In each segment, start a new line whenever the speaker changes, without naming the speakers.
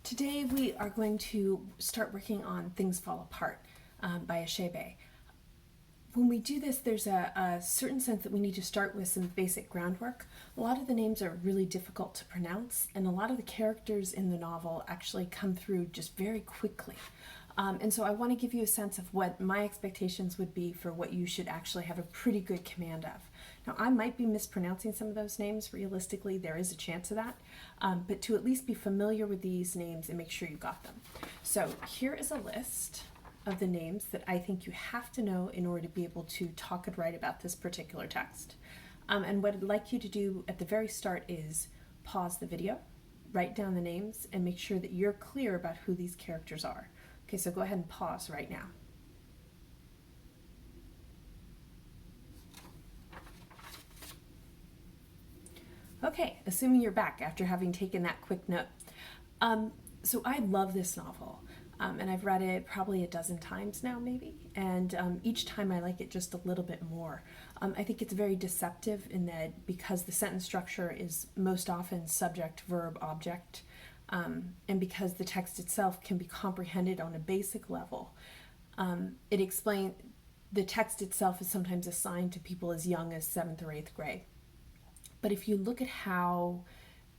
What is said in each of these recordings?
Today we are going to start working on Things Fall Apart by Achebe. When we do this, there's a certain sense that we need to start with some basic groundwork. A lot of the names are really difficult to pronounce, and a lot of the characters in the novel actually come through just very quickly. And so I want to give you a sense of what my expectations would be for what you should actually have a pretty good command of. Now, I might be mispronouncing some of those names. Realistically, there is a chance of that. But to at least be familiar with these names and make sure you got them. So here is a list of the names that I think you have to know in order to be able to talk and write about this particular text. And what I'd like you to do at the very start is pause the video, write down the names, and make sure that you're clear about who these characters are. Okay, so go ahead and pause right now. Okay, assuming you're back after having taken that quick note. So I love this novel. And I've read it probably a dozen times now, maybe, and each time I like it just a little bit more. I think it's very deceptive in that because the sentence structure is most often subject, verb, object, and because the text itself can be comprehended on a basic level, the text itself is sometimes assigned to people as young as 7th or 8th grade. But if you look at how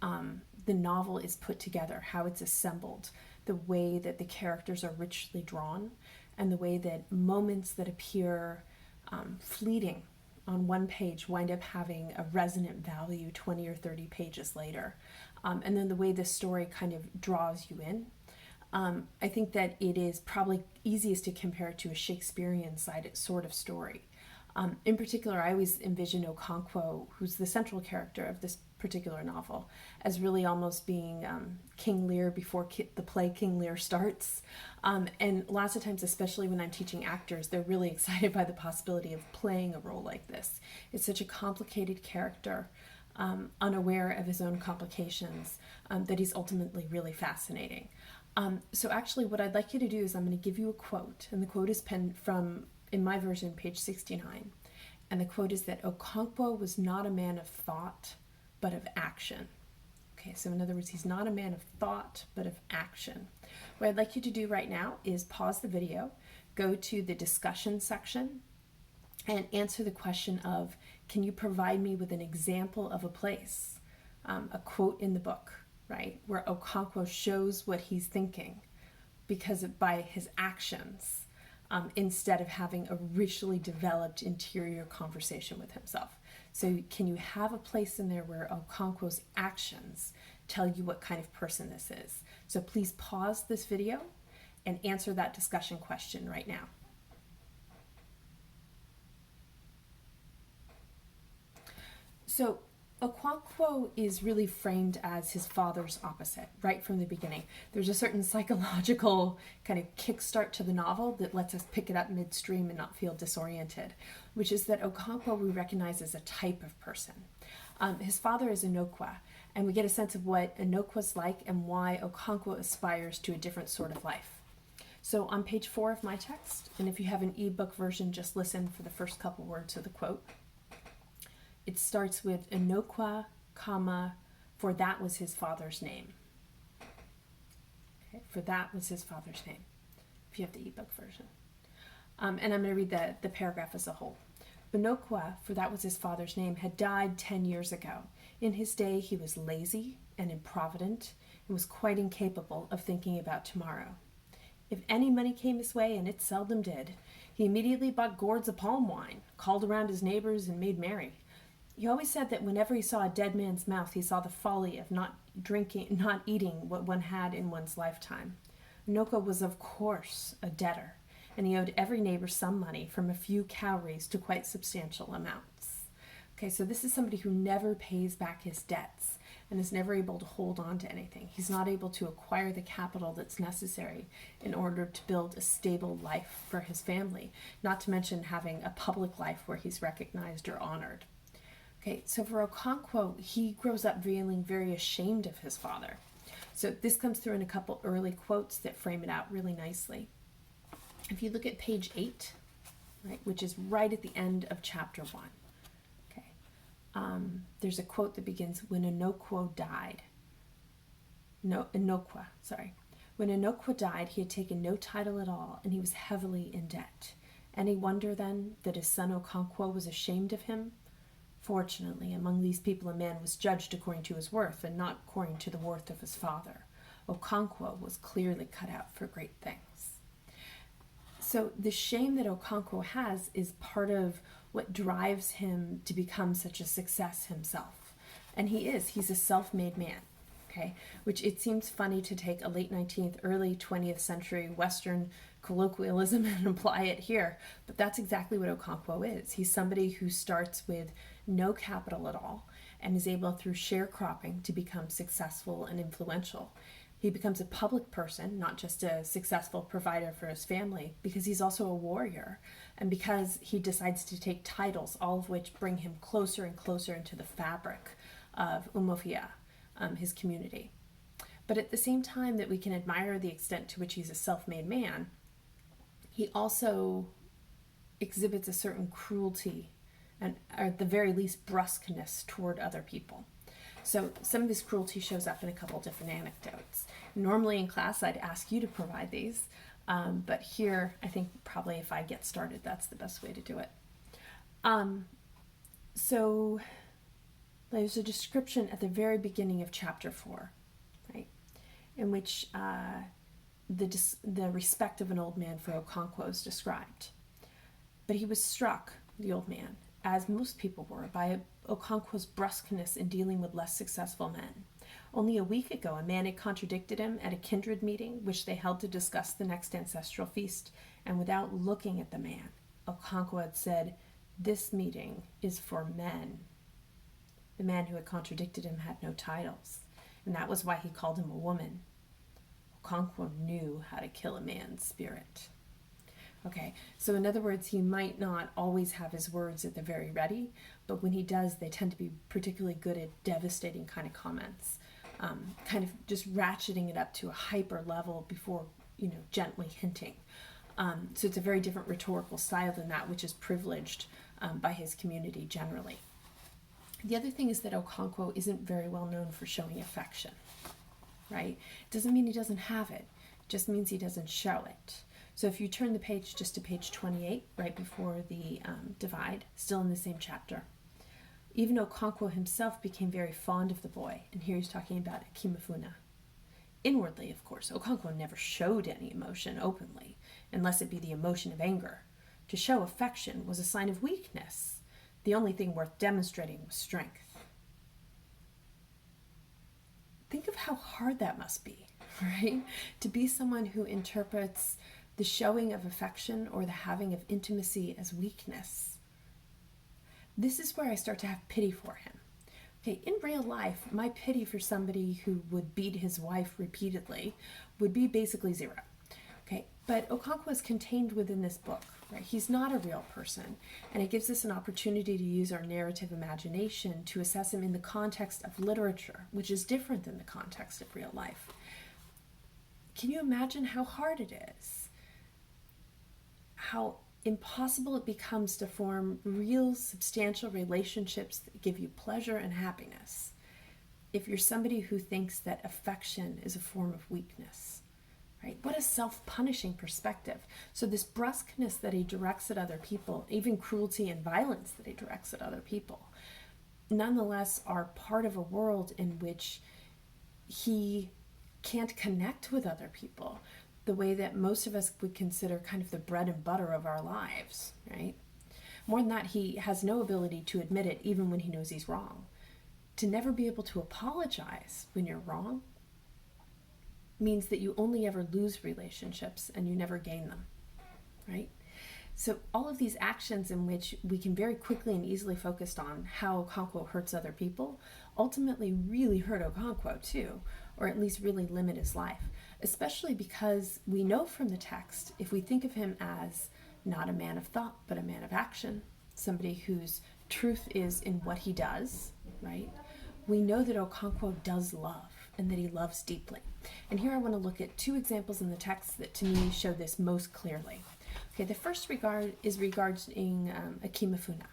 the novel is put together, how it's assembled, the way that the characters are richly drawn, and the way that moments that appear fleeting on one page wind up having a resonant value 20 or 30 pages later. And then the way the story kind of draws you in. I think that it is probably easiest to compare it to a Shakespearean sort of story. In particular, I always envision Okonkwo, who's the central character of this particular novel, as really almost being King Lear before the play King Lear starts. And lots of times, especially when I'm teaching actors, they're really excited by the possibility of playing a role like this. It's such a complicated character, unaware of his own complications, that he's ultimately really fascinating. So actually what I'd like you to do is I'm going to give you a quote, and the quote is penned from, in my version, page 69. And the quote is that Okonkwo was not a man of thought, but of action. Okay, so in other words, he's not a man of thought, but of action. What I'd like you to do right now is pause the video, go to the discussion section, and answer the question of, can you provide me with an example of a place, a quote in the book, right, where Okonkwo shows what he's thinking by his actions, instead of having a richly developed interior conversation with himself. So can you have a place in there where Okonkwo's actions tell you what kind of person this is? So please pause this video and answer that discussion question right now. So Okonkwo is really framed as his father's opposite right from the beginning. There's a certain psychological kind of kickstart to the novel that lets us pick it up midstream and not feel disoriented, which is that Okonkwo we recognize as a type of person. His father is Onokwa, and we get a sense of what Onokwa's like and why Okonkwo aspires to a different sort of life. So on page 4 of my text, and if you have an ebook version, just listen for the first couple words of the quote. It starts with Onokwa, for that was his father's name. Okay, for that was his father's name, if you have the ebook version. And I'm going to read the paragraph as a whole. Onokwa, for that was his father's name, had died 10 years ago. In his day, he was lazy and improvident and was quite incapable of thinking about tomorrow. If any money came his way, and it seldom did, he immediately bought gourds of palm wine, called around his neighbors, and made merry. He always said that whenever he saw a dead man's mouth, he saw the folly of not eating what one had in one's lifetime. Onokwa was, of course, a debtor, and he owed every neighbor some money, from a few cowries to quite substantial amounts. Okay, so this is somebody who never pays back his debts and is never able to hold on to anything. He's not able to acquire the capital that's necessary in order to build a stable life for his family, not to mention having a public life where he's recognized or honored. Okay, so for Okonkwo, he grows up feeling very ashamed of his father. So this comes through in a couple early quotes that frame it out really nicely. If you look at page 8, right, which is right at the end of chapter 1, okay, there's a quote that begins, when Onokwo died. no, Inokwa, sorry. When Inokwa died, he had taken no title at all, and he was heavily in debt. Any wonder, then, that his son Okonkwo was ashamed of him? Fortunately, among these people a man was judged according to his worth, and not according to the worth of his father. Okonkwo was clearly cut out for great things. So the shame that Okonkwo has is part of what drives him to become such a success himself. And he's a self-made man. Okay, which it seems funny to take a late 19th, early 20th century Western colloquialism and apply it here, but that's exactly what Okonkwo is. He's somebody who starts with no capital at all and is able through sharecropping to become successful and influential. He becomes a public person, not just a successful provider for his family, because he's also a warrior and because he decides to take titles, all of which bring him closer and closer into the fabric of Umofia, his community. But at the same time that we can admire the extent to which he's a self-made man, he also exhibits a certain cruelty and, or at the very least, brusqueness toward other people. So some of this cruelty shows up in a couple different anecdotes. Normally in class I'd ask you to provide these, but here I think probably if I get started that's the best way to do it. So there's a description at the very beginning of chapter 4, right, in which the respect of an old man for Okonkwo is described. But he was struck, the old man, as most people were, by Okonkwo's brusqueness in dealing with less successful men. Only a week ago, a man had contradicted him at a kindred meeting, which they held to discuss the next ancestral feast, and without looking at the man, Okonkwo had said, "This meeting is for men." The man who had contradicted him had no titles, and that was why he called him a woman. Okonkwo knew how to kill a man's spirit. Okay, so in other words, he might not always have his words at the very ready, but when he does, they tend to be particularly good at devastating kind of comments, kind of just ratcheting it up to a hyper level before, gently hinting. So it's a very different rhetorical style than that which is privileged by his community generally. The other thing is that Okonkwo isn't very well known for showing affection, right? It doesn't mean he doesn't have it, it just means he doesn't show it. So if you turn the page just to page 28, right before the divide, still in the same chapter, even Okonkwo himself became very fond of the boy, and here he's talking about Akimafuna. Inwardly, of course, Okonkwo never showed any emotion openly, unless it be the emotion of anger. To show affection was a sign of weakness. The only thing worth demonstrating was strength. Think of how hard that must be, right? To be someone who interprets the showing of affection or the having of intimacy as weakness. This is where I start to have pity for him. Okay, in real life, my pity for somebody who would beat his wife repeatedly would be basically zero. Okay, but Okonkwo is contained within this book, right? He's not a real person, and it gives us an opportunity to use our narrative imagination to assess him in the context of literature, which is different than the context of real life. Can you imagine how hard it is? How impossible it becomes to form real, substantial relationships that give you pleasure and happiness if you're somebody who thinks that affection is a form of weakness, right? What a self-punishing perspective. So this brusqueness that he directs at other people, even cruelty and violence that he directs at other people, nonetheless are part of a world in which he can't connect with other people the way that most of us would consider kind of the bread and butter of our lives, right? More than that, he has no ability to admit it even when he knows he's wrong. To never be able to apologize when you're wrong means that you only ever lose relationships and you never gain them, right? So all of these actions in which we can very quickly and easily focus on how Okonkwo hurts other people ultimately really hurt Okonkwo too, or at least really limit his life, especially because we know from the text, if we think of him as not a man of thought, but a man of action, somebody whose truth is in what he does, right? We know that Okonkwo does love and that he loves deeply. And here I want to look at two examples in the text that to me show this most clearly. Okay, the first regarding Akimafuna.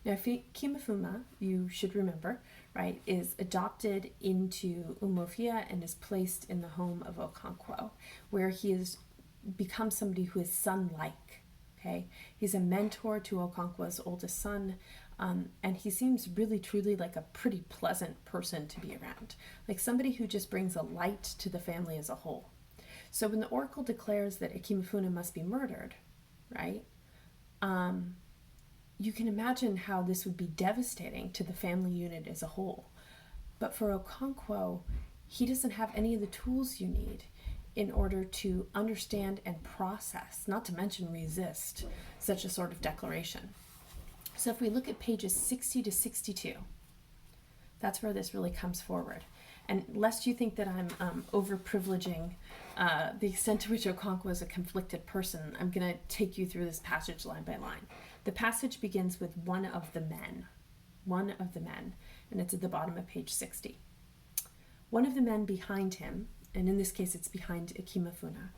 Now, Akimafuna, you should remember, right, is adopted into Umuofia and is placed in the home of Okonkwo, where he has become somebody who is son-like. Okay, he's a mentor to Okonkwo's oldest son, and he seems really truly like a pretty pleasant person to be around, like somebody who just brings a light to the family as a whole. So when the oracle declares that Ikemefuna must be murdered, right, you can imagine how this would be devastating to the family unit as a whole. But for Okonkwo, he doesn't have any of the tools you need in order to understand and process, not to mention resist, such a sort of declaration. So if we look at pages 60 to 62, that's where this really comes forward. And lest you think that I'm over-privileging the extent to which Okonkwo is a conflicted person, I'm going to take you through this passage line by line. The passage begins with one of the men, and it's at the bottom of page 60. One of the men behind him, and in this case it's behind Ikemefuna,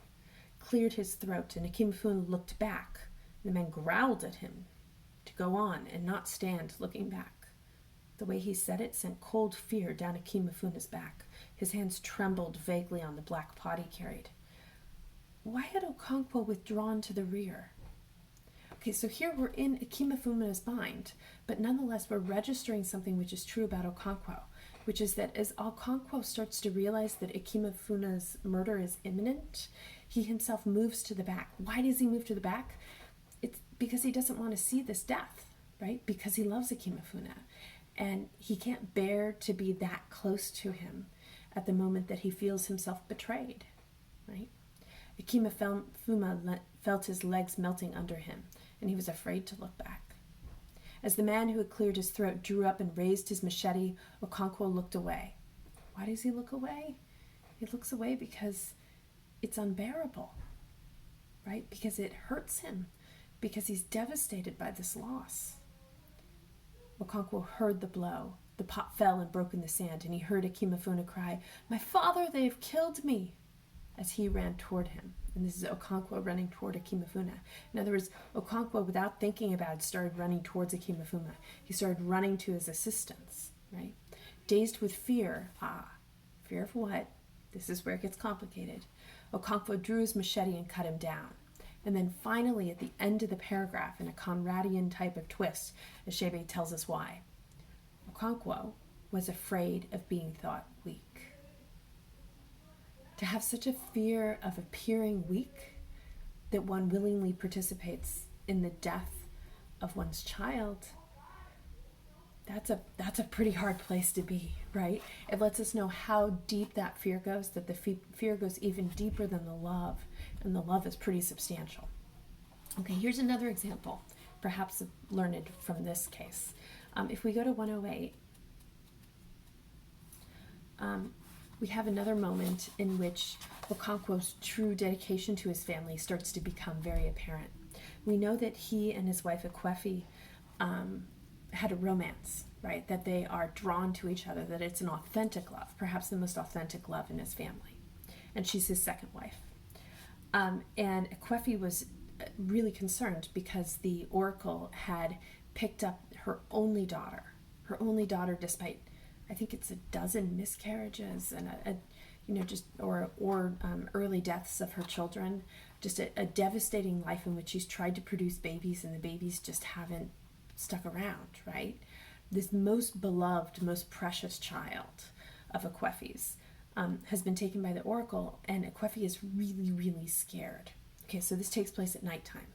cleared his throat, and Ikemefuna looked back. The man growled at him to go on and not stand looking back. The way he said it sent cold fear down Ikemefuna's back. His hands trembled vaguely on the black pot he carried. Why had Okonkwo withdrawn to the rear? Okay, so here we're in Ikemefuna's mind, but nonetheless we're registering something which is true about Okonkwo, which is that as Okonkwo starts to realize that Ikemefuna's murder is imminent, he himself moves to the back. Why does he move to the back? It's because he doesn't want to see this death, right? Because he loves Ikemefuna. And he can't bear to be that close to him at the moment that he feels himself betrayed, right? Ikemefuna felt his legs melting under him, and he was afraid to look back. As the man who had cleared his throat drew up and raised his machete, Okonkwo looked away. Why does he look away? He looks away because it's unbearable, right? Because it hurts him, because he's devastated by this loss. Okonkwo heard the blow. The pot fell and broke in the sand, and he heard Ikemefuna cry, "My father, they have killed me," as he ran toward him. And this is Okonkwo running toward Ikemefuna. In other words, Okonkwo, without thinking about it, started running towards Ikemefuna. He started running to his assistance, right? Dazed with fear. Fear of what? This is where it gets complicated. Okonkwo drew his machete and cut him down. And then finally, at the end of the paragraph, in a Conradian type of twist, Achebe tells us why. Okonkwo was afraid of being thought weak. To have such a fear of appearing weak that one willingly participates in the death of one's child, that's a pretty hard place to be, right? It lets us know how deep that fear goes, that the fear goes even deeper than the love, and the love is pretty substantial. Okay, here's another example, perhaps learned from this case. If we go to 108, we have another moment in which Okonkwo's true dedication to his family starts to become very apparent. We know that he and his wife Ekwefi had a romance, right? That they are drawn to each other, that it's an authentic love, perhaps the most authentic love in his family. And she's his second wife. And Ekwefi was really concerned because the oracle had picked up her only daughter despite, I think it's a dozen miscarriages and early deaths of her children, just a devastating life in which she's tried to produce babies and the babies just haven't stuck around, right? This most beloved, most precious child of Ekwefi's has been taken by the oracle, and Ekwefi is really, really scared. Okay, so this takes place at nighttime.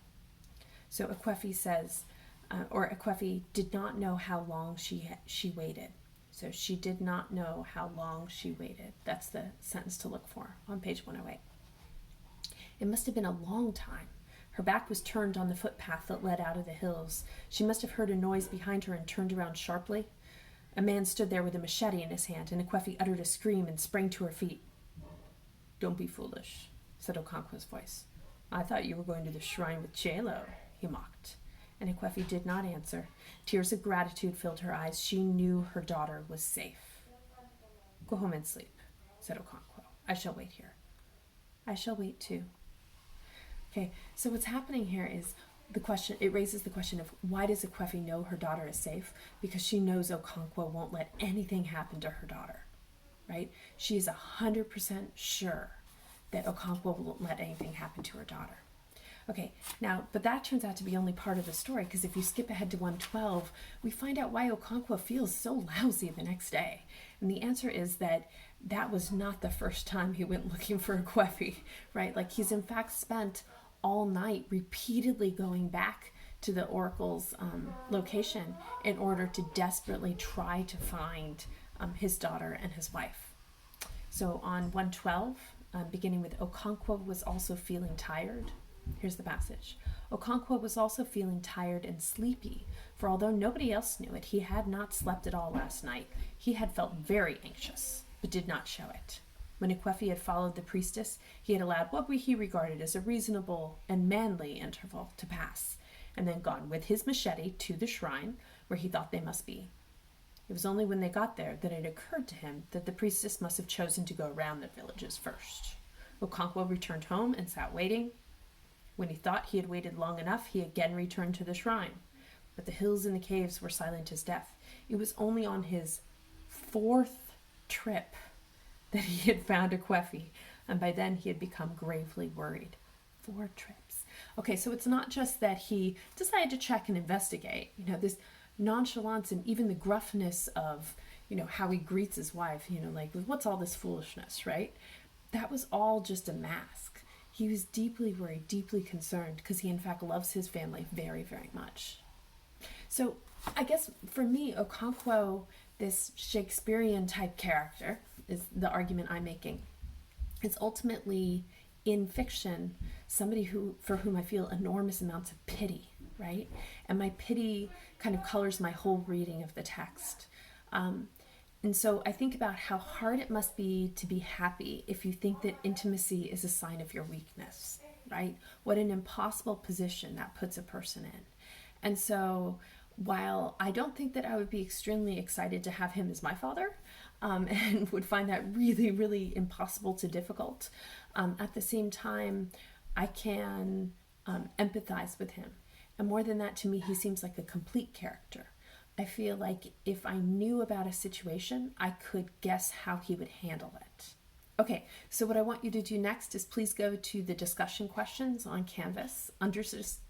So Ekwefi says, Ekwefi did not know how long she waited. So she did not know how long she waited. That's the sentence to look for on page 108. It must have been a long time. Her back was turned on the footpath that led out of the hills. She must have heard a noise behind her and turned around sharply. A man stood there with a machete in his hand, and Ekwefi uttered a scream and sprang to her feet. "Don't be foolish," said Okonkwo's voice. "I thought you were going to the shrine with Chelo," he mocked. And Ekwefi did not answer. Tears of gratitude filled her eyes. She knew her daughter was safe. "Go home and sleep," said Okonkwo. "I shall wait here." "I shall wait too." Okay, so what's happening here is it raises the question of, why does Ekwefi know her daughter is safe? Because she knows Okonkwo won't let anything happen to her daughter, right? She is 100% sure that Okonkwo won't let anything happen to her daughter. Okay, now, but that turns out to be only part of the story, because if you skip ahead to 112, we find out why Okonkwo feels so lousy the next day. And the answer is that was not the first time he went looking for Ekwefi, right? Like, he's in fact spent all night repeatedly going back to the oracle's location in order to desperately try to find his daughter and his wife. So on 112, beginning with, Okonkwo was also feeling tired. Here's the passage. Okonkwo was also feeling tired and sleepy, for although nobody else knew it, he had not slept at all last night. He had felt very anxious, but did not show it. When Ekwefi had followed the priestess, he had allowed what he regarded as a reasonable and manly interval to pass, and then gone with his machete to the shrine where he thought they must be. It was only when they got there that it occurred to him that the priestess must have chosen to go around the villages first. Okonkwo returned home and sat waiting. When he thought he had waited long enough, he again returned to the shrine. But the hills and the caves were silent as death. It was only on his 4th trip that he had found Ekwefi, and by then he had become gravely worried. 4 trips. Okay, so it's not just that he decided to check and investigate. This nonchalance and even the gruffness of, how he greets his wife, like, what's all this foolishness, right? That was all just a mask. He was deeply worried, deeply concerned, because he in fact loves his family very, very much. So I guess for me, Okonkwo, this Shakespearean type character, is the argument I'm making. It's ultimately, in fiction, somebody for whom I feel enormous amounts of pity, right? And my pity kind of colors my whole reading of the text. And so I think about how hard it must be to be happy if you think that intimacy is a sign of your weakness, right? What an impossible position that puts a person in. And so while I don't think that I would be extremely excited to have him as my father, and would find that really, really impossible to difficult, at the same time, I can empathize with him. And more than that, to me, he seems like a complete character. I feel like if I knew about a situation, I could guess how he would handle it. Okay, so what I want you to do next is please go to the discussion questions on Canvas under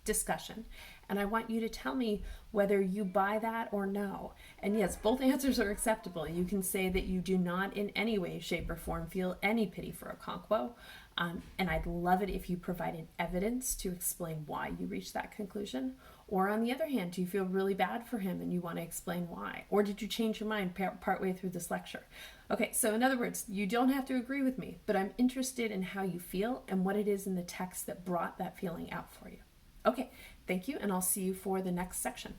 discussion, and I want you to tell me whether you buy that or no. And yes, both answers are acceptable. You can say that you do not in any way, shape, or form feel any pity for Okonkwo, and I'd love it if you provided evidence to explain why you reached that conclusion. Or on the other hand, do you feel really bad for him and you want to explain why? Or did you change your mind partway through this lecture? Okay, so in other words, you don't have to agree with me, but I'm interested in how you feel and what it is in the text that brought that feeling out for you. Okay, thank you, and I'll see you for the next section.